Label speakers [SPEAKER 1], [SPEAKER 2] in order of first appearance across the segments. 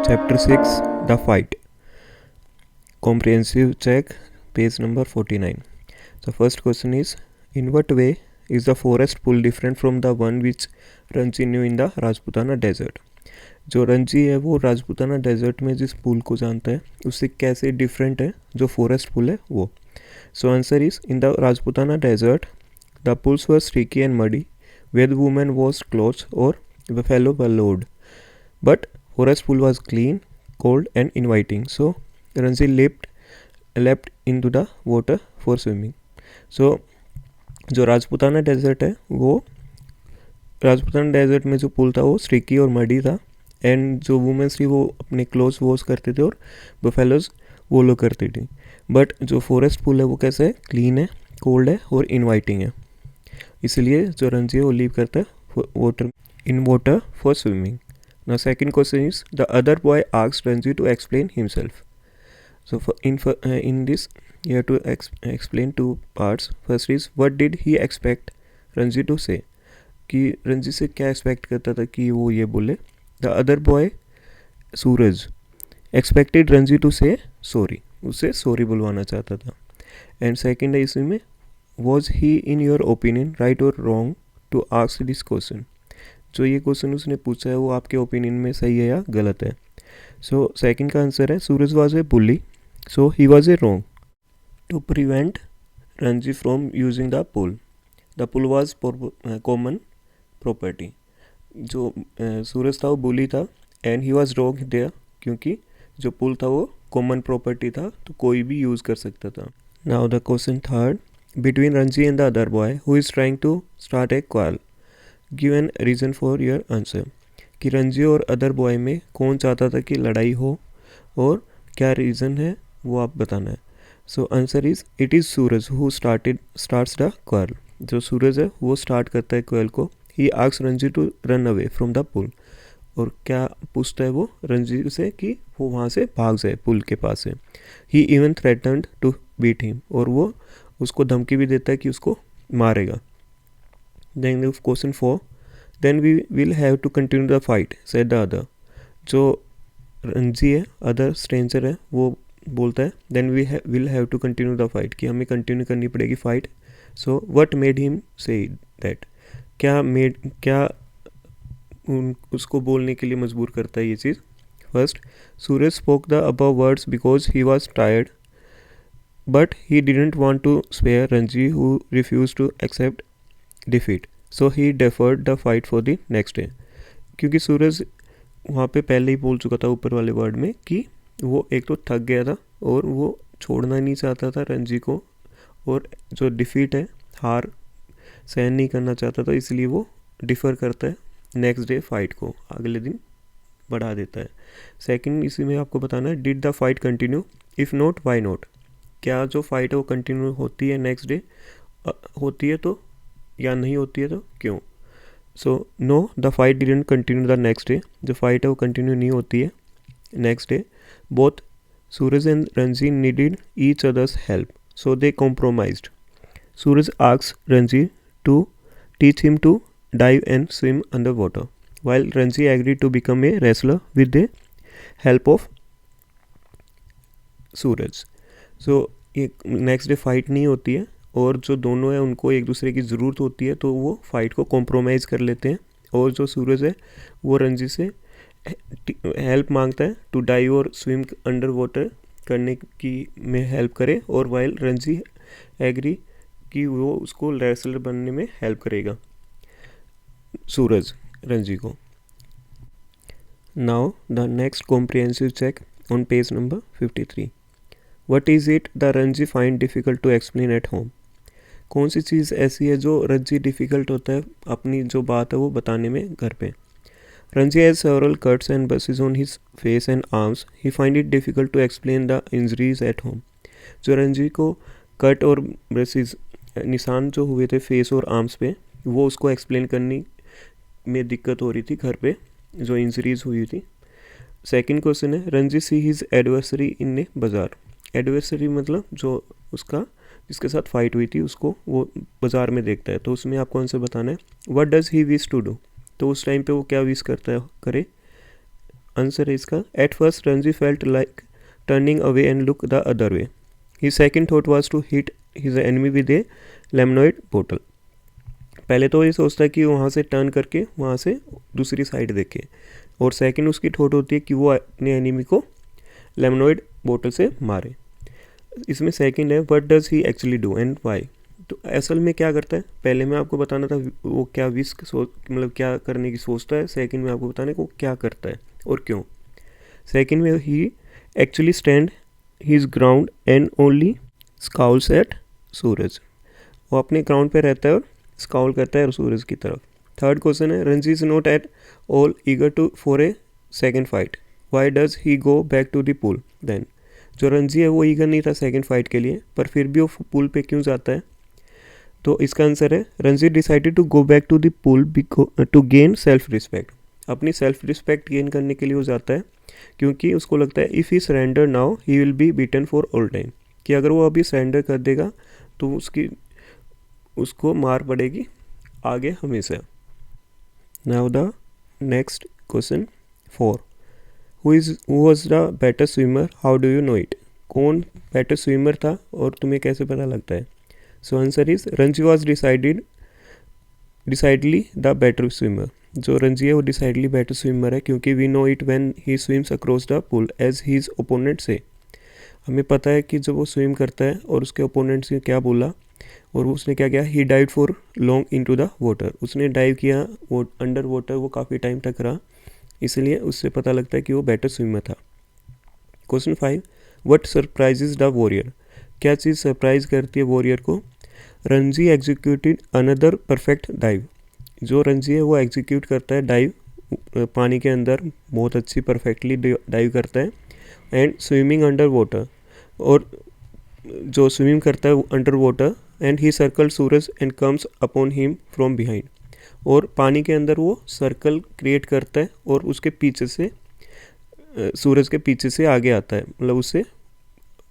[SPEAKER 1] Chapter 6 The Fight. Comprehensive check, page number 49. The first question is, in what way is the forest pool different from the one which Ranji knew in the Rajputana desert? जो रंजी है वो Rajputana desert में जिस pool को जानता है उससे कैसे डिफरेंट है जो फॉरेस्ट पूल है वो. So answer is, in the Rajputana desert the pools were streaky and muddy where the women washed clothes or buffalo were lowered, but forest pool was clean, cold and inviting, so Ranji leapt into the water for swimming. So जो Rajputana desert है वो Rajputana desert में जो pool था वो स्ट्रिकी और muddy था, and जो वुमेंस थी वो अपने क्लोथ्स वॉश करते थे और बफेलोज वोलो करती थी. बट जो फॉरेस्ट पूल है वो कैसा है, क्लीन है, कोल्ड है और इनवाइटिंग है, इसलिए जो रंजी है वो लीव करता है water for swimming. Now second question is, the other boy asked Ranji to explain himself. So in this you have to explain two parts. First is, what did he expect Ranji to say? कि रंजी से क्या expect करता था कि वो ये बोले. The other boy Suraj expected Ranji to say sorry, उसे सॉरी बुलवाना चाहता था. एंड सेकेंड है इसमें, was he in your opinion right or wrong to ask this question? जो ये क्वेश्चन उसने पूछा है वो आपके ओपिनियन में सही है या गलत है. सो सेकंड का आंसर है, Suraj was a bully so he was a wrong to prevent Ranji from using the pool. The pool was common property. जो सूरज था वो बुली था and he was wrong there, क्योंकि जो पुल था वो कॉमन प्रॉपर्टी था तो कोई भी यूज़ कर सकता था. Now the question third, between Ranji and the other boy who is trying to start a quarrel, give an reason for your answer. कि रंजी और अदर बॉय में कौन चाहता था कि लड़ाई हो और क्या रीज़न है वो आप बताना है. So answer is, it is Suraj who starts the quarrel. जो सूरज है वो स्टार्ट करता है क्वाल को. He asks Ranji to run away from the pool. और क्या पूछता है वो रंजी से कि वो वहाँ से भाग जाए पुल के पास से. He even threatened to beat him, और वो उसको धमकी भी देता है कि उसको मारेगा. Then the question 4, then we will have to continue the fight, said the other. जो रंजी है, अदर स्ट्रेंजर है, वो बोलता है then we will have to continue the fight, कि हमें कंटिन्यू करनी पड़ेगी fight. So what made him say that? क्या उसको बोलने के लिए मजबूर करता है ये चीज़. First, Suraj spoke the above words because he was tired, but he didn't want to spare Ranji who refuse to accept defeat, so he deferred the fight for the next day. क्योंकि सूरज वहाँ पे पहले ही बोल चुका था ऊपर वाले वर्ड में कि वो एक तो थक गया था और वो छोड़ना नहीं चाहता था रंजी को, और जो डिफीट है, हार सहन नहीं करना चाहता था, इसलिए वो डिफ़र करता है नेक्स्ट डे फाइट को, अगले दिन बढ़ा देता है. सेकंड इसी में आपको बताना है, did the fight continue, if not why not. क्या जो फाइट है वो कंटिन्यू होती है नेक्स्ट डे, होती है तो, या नहीं होती है तो क्यों. So no, the fight didn't continue the next day. जो फाइट है वो कंटिन्यू नहीं होती है next day. Both Suraj and Ranji needed each others help, so they compromised. Suraj asked Ranji to teach him to dive and swim underwater, while Ranji agreed to become a wrestler with the help of सूरज. सो एक next day fight नहीं होती है और जो दोनों है उनको एक दूसरे की ज़रूरत होती है तो वो फाइट को कॉम्प्रोमाइज़ कर लेते हैं, और जो सूरज है वो रंजी से हेल्प मांगता है टू डाइव और स्विम अंडर वाटर करने की में हेल्प करे, और वाइल रंजी एग्री कि वो उसको रेसलर बनने में हेल्प करेगा सूरज रंजी को. Now the next comprehensive check on page number 53. What is it the Ranji find difficult to explain at home. कौन सी चीज़ ऐसी है जो रंजी डिफ़िकल्ट होता है अपनी जो बात है वो बताने में घर पे. Ranji has several cuts and bruises on his face and arms. He find it difficult to explain the injuries at home. जो रंजी को कट और ब्रशेस निशान जो हुए थे फेस और आर्म्स पे, वो उसको एक्सप्लेन करने में दिक्कत हो रही थी घर पे, जो इंजरीज हुई थी. सेकंड क्वेश्चन है, रंजी सी हिज एडवर्सरी इन ए बाज़ार. एडवर्सरी मतलब जो उसका जिसके साथ फाइट हुई थी उसको वो बाज़ार में देखता है, तो उसमें आपको आंसर बताना है. What does he wish to do. तो उस टाइम पे वो क्या विश करता है करे, आंसर है इसका at first Ranji felt like turning away and look the other way. His second thought was to hit his enemy with a lemonade bottle. पहले तो ये सोचता है कि वहाँ से टर्न करके वहाँ से दूसरी साइड देखे, और सेकंड उसकी थॉट होती है कि वो अपने एनिमी को लेमनॉइड बोतल से मारे. इसमें सेकंड है what does he actually do and why. तो असल में क्या करता है, पहले मैं आपको बताना था वो क्या मतलब क्या करने की सोचता है. सेकंड में आपको बताने को क्या करता है और क्यों. सेकंड में he actually stand his ground and only scowls at Suraj. वो अपने ग्राउंड पे रहता है और स्काउल करता है सूरज की तरफ. थर्ड क्वेश्चन है Ranji is not at all eager to for a second fight. Why does he go back to the pool then. जो रणजी है वो ईगर नहीं था सेकेंड फाइट के लिए, पर फिर भी वो पूल पे क्यों जाता है. तो इसका आंसर है Ranji decided to go back to the pool to gain self respect. अपनी सेल्फ रिस्पेक्ट गेन करने के लिए वो जाता है, क्योंकि उसको लगता है if he surrender now he will be beaten for all time. कि अगर वो अभी सरेंडर कर देगा तो उसको मार पड़ेगी आगे हमेशा. Now the next question 4. Who was the better swimmer, how do you know it. कौन बेटर स्विमर था और तुम्हें कैसे पता लगता है. So answer is Ranji was decidedly the better swimmer. जो रणजी है वो डिसाइडली बेटर स्विमर है, क्योंकि we know it when he swims across the pool as his opponent से. हमें पता है कि जब वो स्विम करता है और उसके ओपोनेंट से क्या बोला, और उसने क्या किया, he dive for long into the water. उसने डाइव किया वो अंडर वाटर, वो काफ़ी टाइम तक रहा, इसलिए उससे पता लगता है कि वो बेटर स्विमर था. Question 5. What surprises the warrior. क्या चीज़ सरप्राइज करती है वॉरियर को. Ranji executed another perfect dive. जो रणजी है वो एग्जीक्यूट करता है डाइव पानी के अंदर, बहुत अच्छी परफेक्टली डाइव करता है. एंड स्विमिंग अंडर वाटर, और जो स्विमिंग करता है under water. And he circle Suraj and comes upon him from behind. और पानी के अंदर वो सर्कल क्रिएट करता है और उसके पीछे से सूरज के पीछे से आगे आता है, मतलब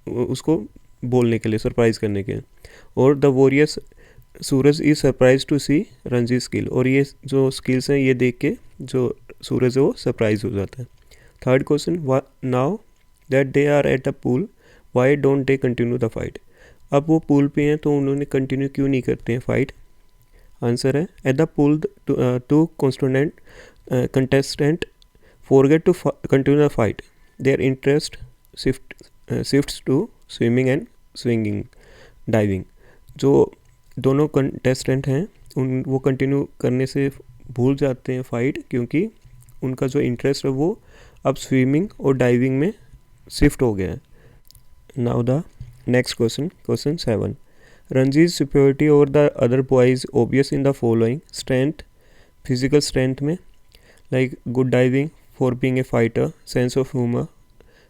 [SPEAKER 1] उसको बोलने के लिए, सरप्राइज करने के लिए. और the warriors Suraj is surprise to see Ranji skill. और ये जो स्किल्स हैं ये देख के जो सूरज है वो सरप्राइज हो जाता है. Third question. Now that they are at the pool why don't they continue the fight. अब वो पूल पे हैं तो उन्होंने कंटिन्यू क्यों नहीं करते हैं फाइट. आंसर है at the pool two contestant forget to continue the fight. Their interest shifts to swimming and swinging diving. जो दोनों कंटेस्टेंट हैं वो कंटिन्यू करने से भूल जाते हैं फाइट, क्योंकि उनका जो इंटरेस्ट है वो अब स्विमिंग और डाइविंग में शिफ्ट हो गया है. Now the next question, question 7. Ranji's superiority over the other boys obvious in the following. Strength, physical strength में like good diving for being a fighter, sense of humour,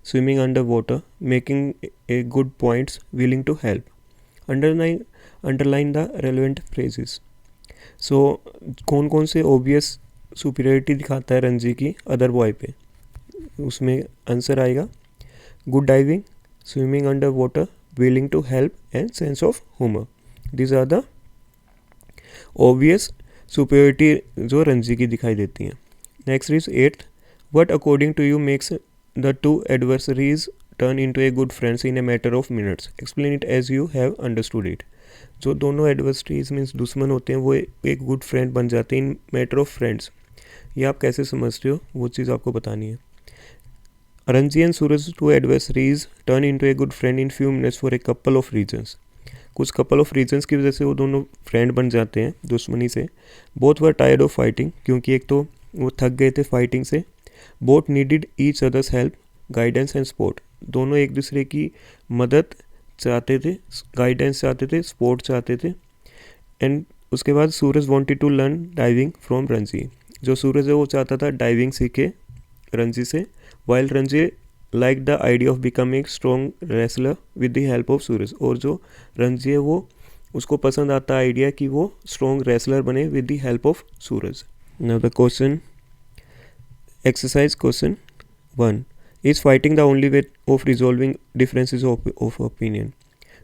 [SPEAKER 1] swimming under water, making a good points, willing to help. Underline the relevant phrases. So कौन कौन से obvious superiority दिखाता है रणजी की other boy पे. उसमें answer आएगा good diving, swimming under water, willing to help and sense of humor. These are the obvious superiority जो रणजी की दिखाई देती हैं. Next is 8th. What according to you makes the two adversaries turn into a good friends in a matter of minutes? Explain it as you have understood it. जो दोनों adversaries means दुश्मन होते हैं वो एक गुड फ्रेंड बन जाते हैं इन मैटर ऑफ फ्रेंड्स. ये आप कैसे समझते हो वो चीज़ आपको बतानी है. Ranji and Suraj, two adversaries, turn into a good friend in few minutes for a couple of reasons. कुछ couple of reasons की वजह से वो दोनों फ्रेंड बन जाते हैं दुश्मनी से. Both were tired of fighting, क्योंकि एक तो वो थक गए थे फाइटिंग से. Both needed each other's help, guidance and support. दोनों एक दूसरे की मदद चाहते थे, गाइडेंस चाहते थे, सपोर्ट चाहते थे. एंड उसके बाद सूरज wanted to learn diving from Ranji. जो सूरज है वो चाहता था डाइविंग सीखे रणजी से. While Ranji liked the idea of becoming strong wrestler with the help of सूरज. और जो रणजी है वो उसको पसंद आता आइडिया कि वो स्ट्रॉन्ग रेसलर बने with the help of Suraj. Now the question, exercise question 1. Is fighting the only way of resolving differences of opinion.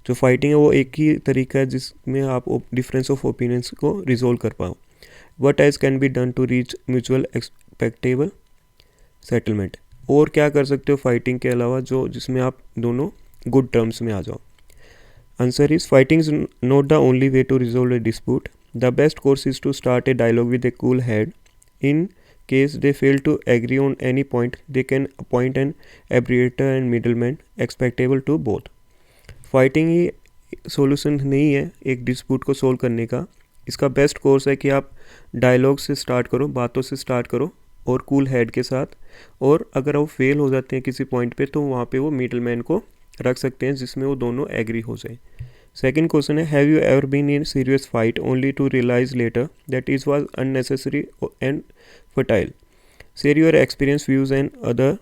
[SPEAKER 1] जो फाइटिंग है वो एक ही तरीका है जिसमें आप डिफरेंस ऑफ ओपिनियंस को रिजॉल्व कर पाओ. What else can be done to reach mutual expectable? Settlement. और क्या कर सकते हो फाइटिंग के अलावा जो जिसमें आप दोनों गुड टर्म्स में आ जाओ? Answer is fighting is not the only way to resolve a dispute. The best course is to start a dialogue with a cool head. In case they fail to agree on any point, they can appoint an arbitrator and middleman acceptable to both. Fighting he solution नहीं है एक dispute को solve करने का. इसका best course है कि आप डायलॉग से स्टार्ट करो, बातों से स्टार्ट करो और कूल हेड के साथ. और अगर वो फेल हो जाते हैं किसी पॉइंट पे तो वहाँ पे वो मिडल मैन को रख सकते हैं जिसमें वो दोनों एग्री हो जाए. सेकेंड क्वेश्चन है, have you ever been in serious fight only to realise later that is was unnecessary and fertile. Share your experience, views and other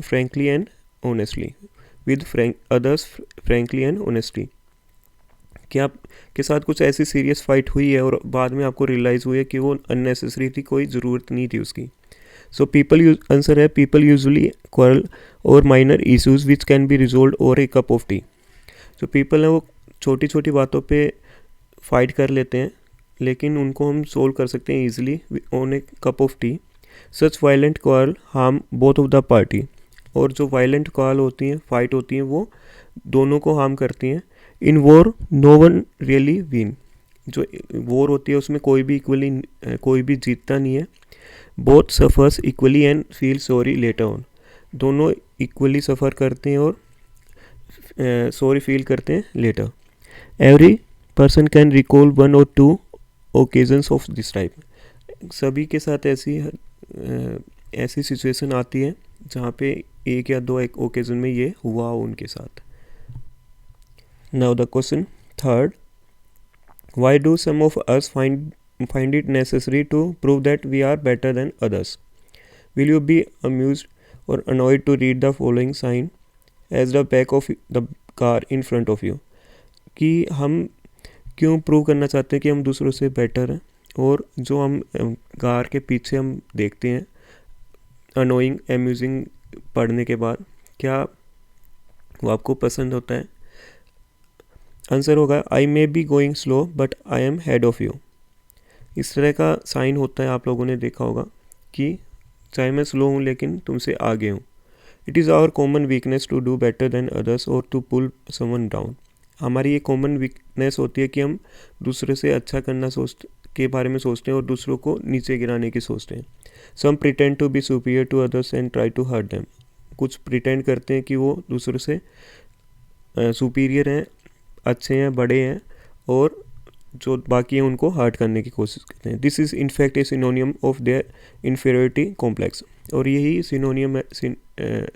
[SPEAKER 1] frankly and honestly with others frankly and honestly. क्या आपके साथ कुछ ऐसी serious fight हुई है और बाद में आपको रियलाइज़ हुई है कि वो अननेसेसरी थी, कोई ज़रूरत नहीं थी उसकी? सो आंसर है पीपल यूजुअली क्वारल और minor issues which can be resolve over A cup of T. जो पीपल हैं वो छोटी छोटी बातों पे फाइट कर लेते हैं लेकिन उनको हम सोल्व कर सकते हैं easily on A cup of T. Such violent quarrel harm both of the party. और जो वायलेंट क्वारल होती हैं, फाइट होती हैं, वो दोनों को हार्म करती हैं. In war no one really win. जो वॉर होती है उसमें कोई भी जीतता नहीं है. Both suffers equally and feel sorry later on. दोनों इक्वली सफ़र करते हैं और सॉरी फील करते हैं later. Every person can recall one or two occasions of this type. सभी के साथ ऐसी सिचुएशन आती है जहाँ पे एक या दो एक ओकेजन में ये हुआ हो उनके साथ. Now the question third, why do some of us find it necessary to prove that we are better than others? Will you be amused or annoyed to read the following sign as the back of the car in front of you? कि हम क्यों prove करना चाहते हैं कि हम दूसरों से बेटर हैं, और जो हम कार के पीछे हम देखते हैं अनोइंग अम्यूजिंग पढ़ने के बाद, क्या वो आपको पसंद होता है? आंसर होगा I may be going slow but I am head of you. इस तरह का साइन होता है, आप लोगों ने देखा होगा कि चाहे मैं स्लो हूँ लेकिन तुमसे आगे हूँ. It is our common weakness to do better than others और टू पुल समवन डाउन. हमारी ये कॉमन वीकनेस होती है कि हम दूसरे से अच्छा करना के बारे में सोचते हैं और दूसरों को नीचे गिराने की सोचते हैं. Some pretend to be superior to others and try to hurt them. कुछ प्रिटेंड करते हैं कि वो दूसरों से सुपीरियर हैं, अच्छे हैं, बड़े हैं, और जो बाकी हैं उनको हर्ट करने की कोशिश करते हैं. This is in fact A सिनोनियम of their inferiority complex. और यही सिनोनियम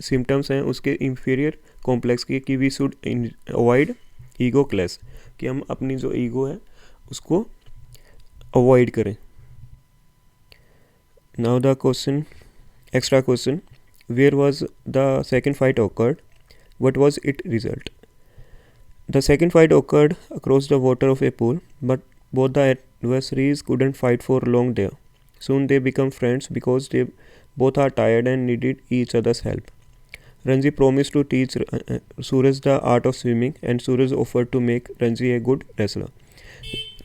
[SPEAKER 1] सिम्टम्स हैं उसके इन्फीरियर कॉम्प्लेक्स के, कि we should avoid ego clash, कि हम अपनी जो ईगो है उसको अवॉइड करें. Now the question, extra question, where was the second fight occurred, what was it result? The second fight occurred across the water of a pool, but both the adversaries couldn't fight for long there. Soon they became friends because they both are tired and needed each other's help. Ranji promised to teach Suraj the art of swimming, and Suraj offered to make Ranji a good wrestler.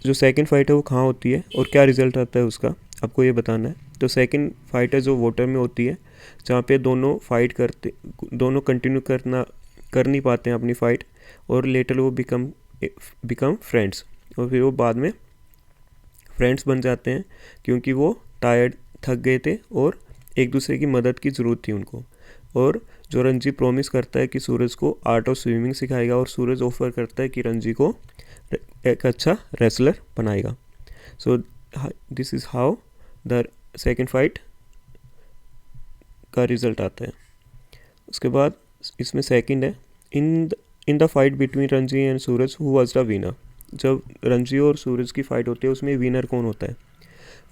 [SPEAKER 1] जो second fight है वो कहाँ होती है और क्या result आता है उसका, आपको ये बताना है. तो सेकंड फाइट है जो वाटर में होती है, जहाँ पे दोनों फाइट करते, दोनों कंटिन्यू कर नहीं पाते हैं अपनी फाइट, और लेटर वो बिकम फ्रेंड्स. और फिर वो बाद में फ्रेंड्स बन जाते हैं क्योंकि वो थक गए थे और एक दूसरे की मदद की ज़रूरत थी उनको. और जो रंजी प्रॉमिस करता है कि सूरज को आर्ट ऑफ स्विमिंग सिखाएगा, और सूरज ऑफर करता है कि रंजी को एक अच्छा रेसलर बनाएगा. So this is how the second fight का रिज़ल्ट आता है. उसके बाद इसमें सेकेंड है, in the fight between Ranji and Suraj who was the winner. जब रंजी और सूरज की फाइट होती है उसमें विनर कौन होता है?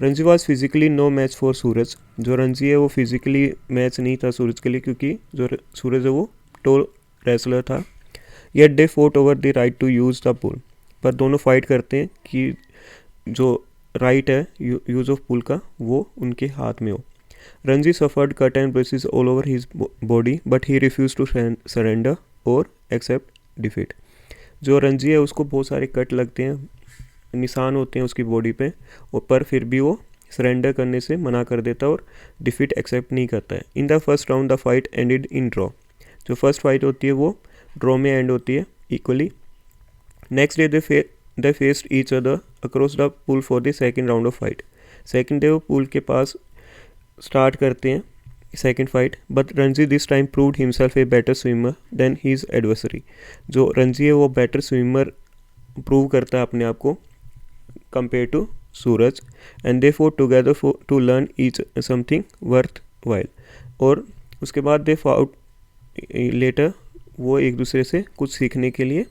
[SPEAKER 1] Ranji was physically no match for Suraj. जो रंजी है वो फिजिकली मैच नहीं था सूरज के लिए, क्योंकि जो सूरज है वो टॉल रेसलर था. Yet they fought over the right to use the pool. पर दोनों फाइट करते हैं कि जो राइट है यूज़ ऑफ पुल का वो उनके हाथ में हो. Ranji suffered cut and bruises all over his body but he refuse to surrender और एक्सेप्ट डिफीट. जो रंजी है उसको बहुत सारे कट लगते हैं, निशान होते हैं उसकी बॉडी पे, और पर फिर भी वो सरेंडर करने से मना कर देता है और डिफीट एक्सेप्ट नहीं करता है। In the first round the fight ended in draw. जो फर्स्ट फाइट होती है वो ड्रॉ में एंड होती है equally. Next day they faced each other across the pool for the second round of fight. Second day वो pool के पास स्टार्ट करते हैं second fight, but Ranji this time proved himself a better swimmer than his adversary. जो रणजी है वो better swimmer prove करता है अपने आप को compare to Suraj, and they four together to learn each something worth while. और उसके बाद दे फाउट लेटर वो एक दूसरे से कुछ सीखने के लिए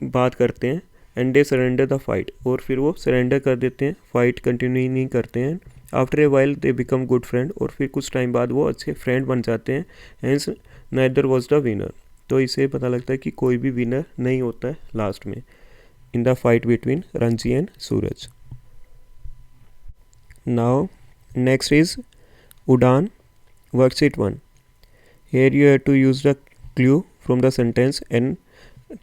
[SPEAKER 1] बात करते हैं, and they surrender the fight. और फिर वो सरेंडर कर देते हैं, फाइट कंटिन्यू नहीं करते हैं। After a while they become good friend. और फिर कुछ टाइम बाद वो अच्छे फ्रेंड बन जाते हैं। Hence neither was the winner. तो इससे पता लगता है कि कोई भी विनर नहीं होता है लास्ट में in the fight between Ranji and Suraj. Now next is उड़ान worksheet 1। Here you have to use the clue from the sentence and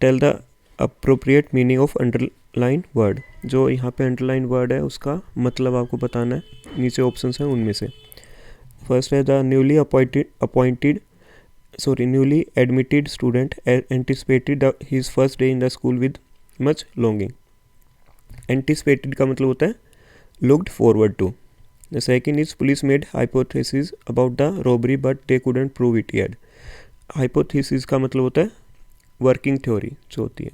[SPEAKER 1] tell the appropriate meaning of underlined word। जो यहाँ पे underlined word है उसका मतलब आपको बताना है। नीचे ऑप्शंस हैं उनमें से। फर्स्ट है the newly admitted student anticipated his first day in the school with much longing. Anticipated का मतलब होता है looked forward to. The second is police made hypothesis about the robbery but they couldn't prove it yet। Hypothesis का मतलब होता है working theory जो होती है।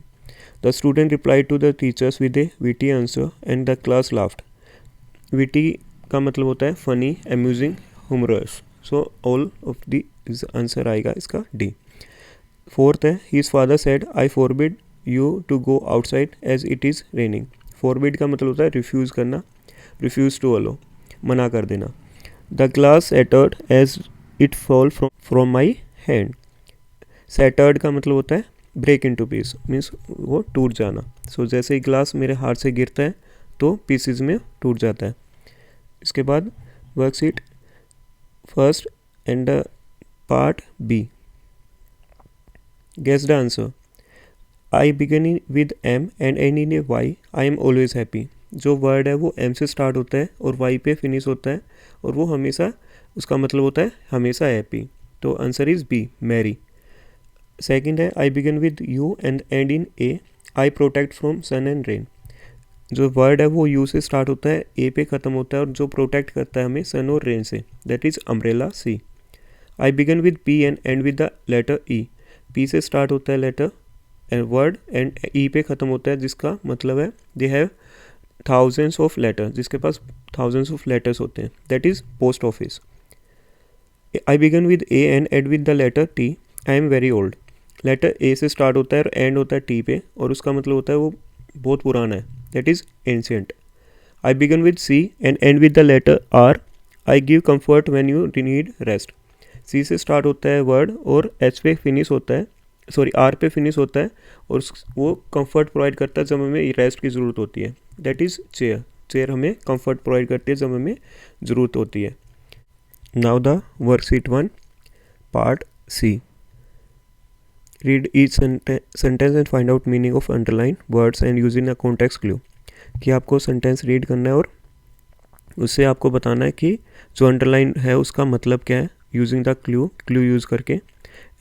[SPEAKER 1] The student replied to the teachers with a witty answer and the class laughed। Witty का मतलब होता है funny, amusing, humorous। So all of the answer आएगा इसका D। Fourth है his father said I forbid you to go outside as it is raining। Forbid का मतलब होता है refuse करना, refuse to allow, मना कर देना। The glass shattered as it fall from my hand. Shattered का मतलब होता है break into piece, means वो टूट जाना। सो जैसे ही ग्लास मेरे हाथ से गिरता है तो पीसीज में टूट जाता है। इसके बाद worksheet first and part B. Guess the answer. I begin with M and end in a Y I am always happy. जो वर्ड है वो एम से स्टार्ट होता है और वाई पे फिनिश होता है और वो हमेशा उसका मतलब होता है हमेशा हैप्पी। तो answer is be merry. Second है I begin with U and end in A I protect from sun and rain. जो वर्ड है वो यू से स्टार्ट होता है, ए पे ख़त्म होता है और जो प्रोटेक्ट करता है हमें सन और रेन से, that is umbrella C. I begin with P and end with the letter E. P से स्टार्ट होता है letter and word end E पे ख़त्म होता है, जिसका मतलब है they have thousands of letters, जिसके पास थाउजेंड्स ऑफ लेटर्स होते हैं, that is post office. I began with A and end with the letter T I am very old. Letter A से स्टार्ट होता है और एंड होता है टी पे और उसका मतलब होता है वो बहुत पुराना है, that is ancient. I began with C and end with the letter R I give comfort when you need rest. C से स्टार्ट होता है वर्ड और एच पे फिनिश होता है, सॉरी आर पे फिनिश होता है और वो कंफर्ट प्रोवाइड करता है जब हमें रेस्ट की ज़रूरत होती है, दैट इज़ चेयर। चेयर हमें कंफर्ट प्रोवाइड करती है जब हमें ज़रूरत होती है। Now the worksheet 1 part C. Read each sentence and find out meaning of underline words and using a context clue. कि आपको सेंटेंस रीड करना है और उससे आपको बताना है कि जो अंडरलाइन है उसका मतलब क्या है यूजिंग द क्लू यूज़ करके।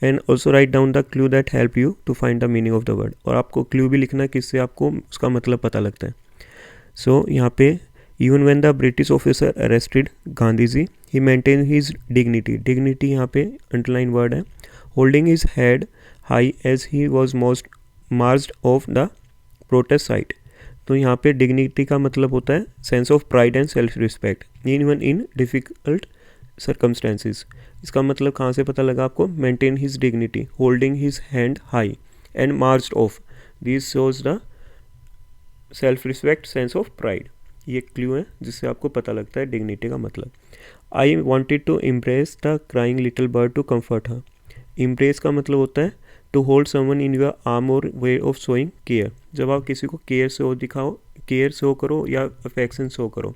[SPEAKER 1] And also write down the clue that help you to find the meaning of the word. और आपको क्लू भी लिखना है किससे आपको उसका मतलब पता लगता है। सो यहाँ पे even when the British officer arrested Gandhi ji he maintain his dignity. Dignity यहाँ पे अंडरलाइन वर्ड है। Holding his head high as he was most marched off the protest site. तो यहाँ पे डिग्निटी का मतलब होता है sense of pride and self respect even in difficult circumstances. इसका मतलब कहाँ से पता लगा आपको? Maintain his dignity, holding his hand high and marched of, this shows the self respect sense of pride. ये क्लू है जिससे आपको पता लगता है डिग्निटी का मतलब। I wanted to impress the crying little bird to comfort her. Impress का मतलब होता है to hold someone in your arm और वे ऑफ शोइंग केयर। जब आप किसी को केयर शो दिखाओ, केयर शो करो या अफेक्शन शो करो।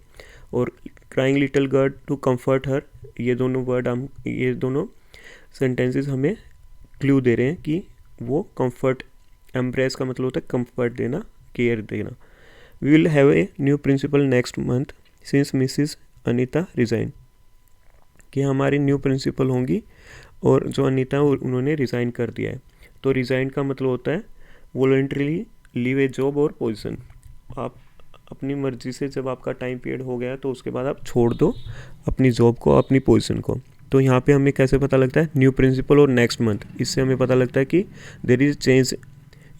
[SPEAKER 1] और crying little girl to comfort her, ये दोनों सेंटेंसेस हमें क्लू दे रहे हैं कि वो कंफर्ट, एम्प्रेस का मतलब होता है कंफर्ट देना, केयर देना। We will have a new principal next month since Mrs Anita resign, कि हमारी न्यू प्रिंसिपल होंगी और जो अनीता उन्होंने रिज़ाइन कर दिया है। तो रिज़ाइन का मतलब होता है वॉलंटरीली लीव ए जॉब और पोजीशन। आप अपनी मर्जी से जब आपका टाइम पीरियड हो गया तो उसके बाद आप छोड़ दो अपनी जॉब को, अपनी पोजीशन को। तो यहाँ पे हमें कैसे पता लगता है न्यू प्रिंसिपल और नेक्स्ट मंथ, इससे हमें पता लगता है कि there is change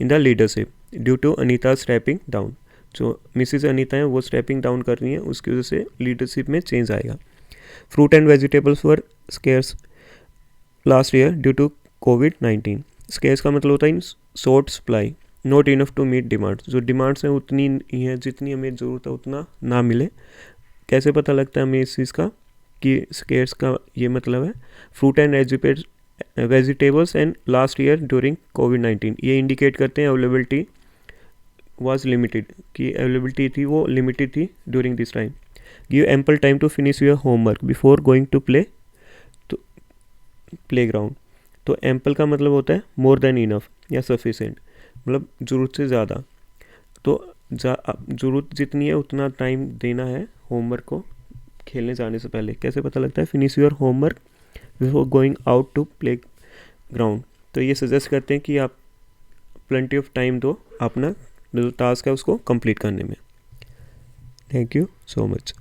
[SPEAKER 1] in the leadership due to Anita stepping down. जो मिसिज अनीता हैं वो स्टेपिंग डाउन कर रही हैं, उसकी वजह से लीडरशिप में चेंज आएगा। Fruit and vegetables were scarce last year due to कोविड-19। स्केर्स का मतलब होता है in short supply, not enough to meet demands. जो डिमांड्स हैं उतनी ही हैं जितनी हमें ज़रूरत है उतना ना मिले। कैसे पता लगता है हमें इस चीज़ का कि स्केर्स का ये मतलब है fruit and vegetables and last year during कोविड-19, ये इंडिकेट करते हैं अवेलेबिलिटी was लिमिटेड, कि अवेलेबिलिटी थी वो लिमिटेड थी during this time. Give ample time to finish your homework before going to play ground. तो एम्पल का मतलब होता है मोर देन इनफ या सफिशेंट, मतलब ज़रूरत से ज़्यादा। तो ज़रूरत जितनी है उतना टाइम देना है होमवर्क को खेलने जाने से पहले। कैसे पता लगता है finish your homework before going out to play ground. तो ये सजेस्ट करते हैं कि आप प्लेंटी ऑफ टाइम दो अपना जो टास्क है उसको कंप्लीट करने में। Thank you so much.